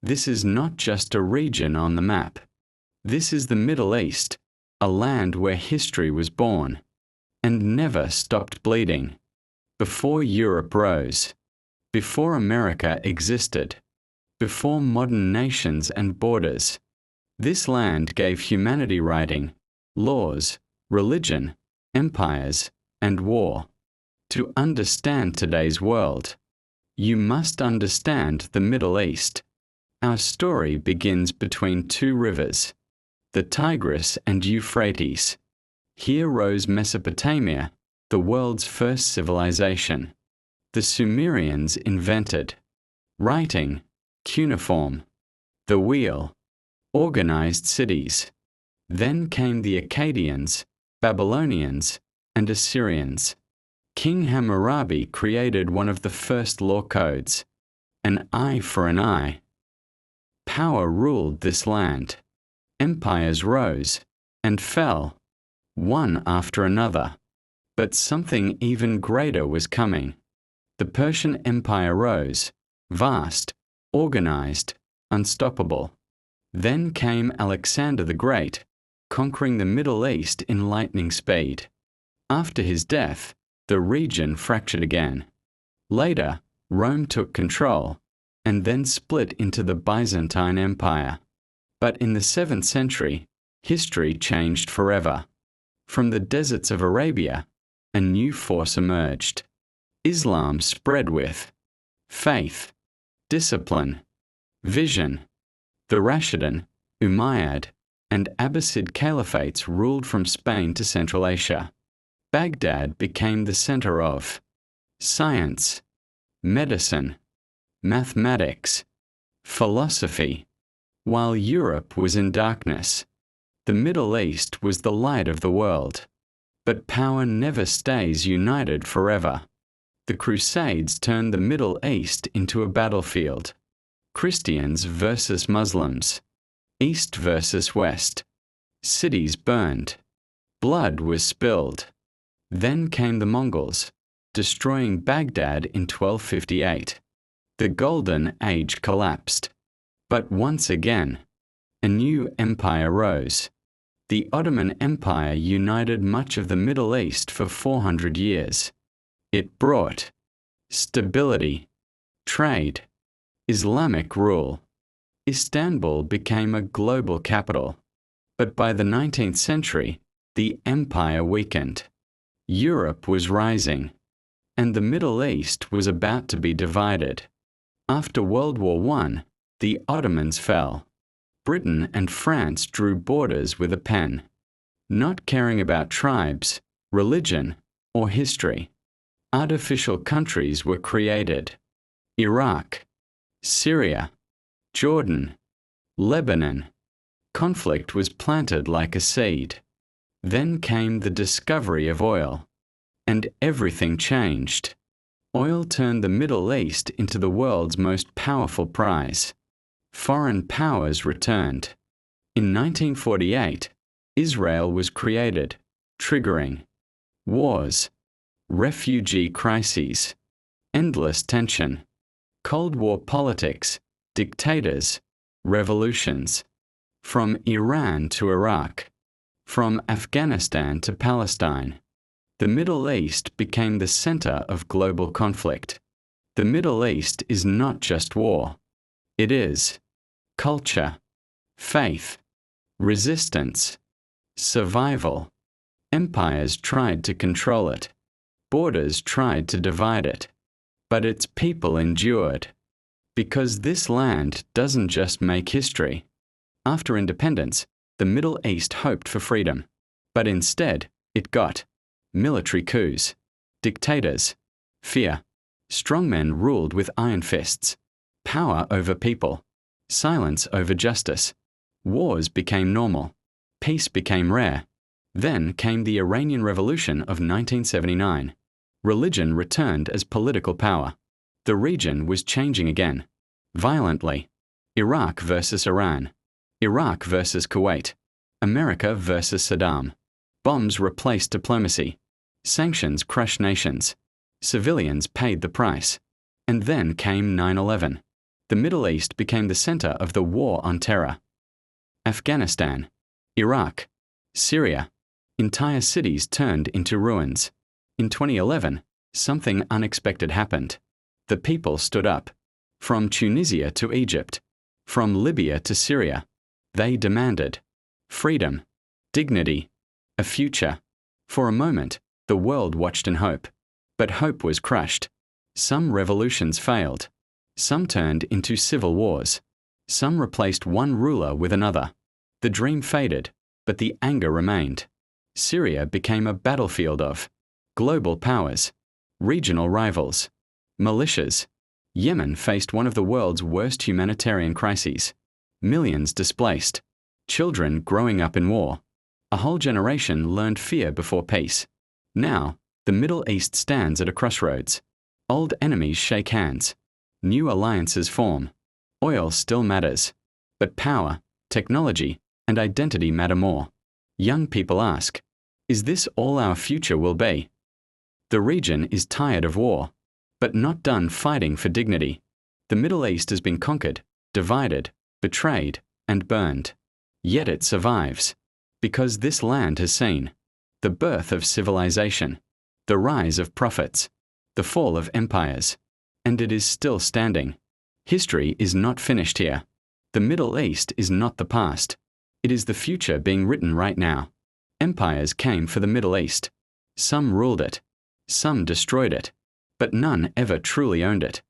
This is not just a region on the map. This is the Middle East, a land where history was born and never stopped bleeding. Before Europe rose, before America existed, before modern nations and borders, this land gave humanity writing, laws, religion, empires, and war. To understand today's world, you must understand the Middle East. Our story begins between two rivers, the Tigris and Euphrates. Here rose Mesopotamia, the world's first civilization. The Sumerians invented writing, cuneiform, the wheel, organized cities. Then came the Akkadians, Babylonians, and Assyrians. King Hammurabi created one of the first law codes, an eye for an eye. Power ruled this land. Empires rose and fell, one after another. But something even greater was coming. The Persian Empire rose, vast, organized, unstoppable. Then came Alexander the Great, conquering the Middle East in lightning speed. After his death, the region fractured again. Later, Rome took control, and then split into the Byzantine Empire. But in the 7th century, history changed forever. From the deserts of Arabia, a new force emerged. Islam spread with faith, discipline, vision. The Rashidun, Umayyad, and Abbasid caliphates ruled from Spain to Central Asia. Baghdad became the center of science, medicine, mathematics, philosophy. While Europe was in darkness, the Middle East was the light of the world. But power never stays united forever. The Crusades turned the Middle East into a battlefield. Christians versus Muslims, East versus West. Cities burned. Blood was spilled. Then came the Mongols, destroying Baghdad in 1258. The Golden Age collapsed. But once again, a new empire rose. The Ottoman Empire united much of the Middle East for 400 years. It brought stability, trade, Islamic rule. Istanbul became a global capital. But by the 19th century, the empire weakened. Europe was rising, and the Middle East was about to be divided. After World War I, the Ottomans fell. Britain and France drew borders with a pen, not caring about tribes, religion, or history. Artificial countries were created. Iraq, Syria, Jordan, Lebanon. Conflict was planted like a seed. Then came the discovery of oil, and everything changed. Oil turned the Middle East into the world's most powerful prize. Foreign powers returned. In 1948, Israel was created, triggering wars, refugee crises, endless tension, Cold War politics, dictators, revolutions. From Iran to Iraq, from Afghanistan to Palestine, the Middle East became the center of global conflict. The Middle East is not just war. It is culture, faith, resistance, survival. Empires tried to control it. Borders tried to divide it. But its people endured. Because this land doesn't just make history. After independence, the Middle East hoped for freedom. But instead, it got military coups, dictators, fear. Strongmen ruled with iron fists. Power over people. Silence over justice. Wars became normal. Peace became rare. Then came the Iranian Revolution of 1979. Religion returned as political power. The region was changing again. Violently. Iraq versus Iran. Iraq versus Kuwait. America versus Saddam. Bombs replaced diplomacy. Sanctions crushed nations. Civilians paid the price. And then came 9/11. The Middle East became the center of the war on terror. Afghanistan, Iraq, Syria. Entire cities turned into ruins. In 2011, something unexpected happened. The people stood up. From Tunisia to Egypt, from Libya to Syria, they demanded freedom, dignity, a future. For a moment, the world watched in hope. But hope was crushed. Some revolutions failed. Some turned into civil wars. Some replaced one ruler with another. The dream faded, but the anger remained. Syria became a battlefield of global powers, regional rivals, militias. Yemen faced one of the world's worst humanitarian crises. Millions displaced. Children growing up in war. A whole generation learned fear before peace. Now, the Middle East stands at a crossroads. Old enemies shake hands. New alliances form. Oil still matters. But power, technology, and identity matter more. Young people ask, is this all our future will be? The region is tired of war, but not done fighting for dignity. The Middle East has been conquered, divided, betrayed, and burned. Yet it survives, because this land has seen the birth of civilization, the rise of prophets, the fall of empires, and it is still standing. History is not finished here. The Middle East is not the past. It is the future being written right now. Empires came for the Middle East. Some ruled it. Some destroyed it. But none ever truly owned it.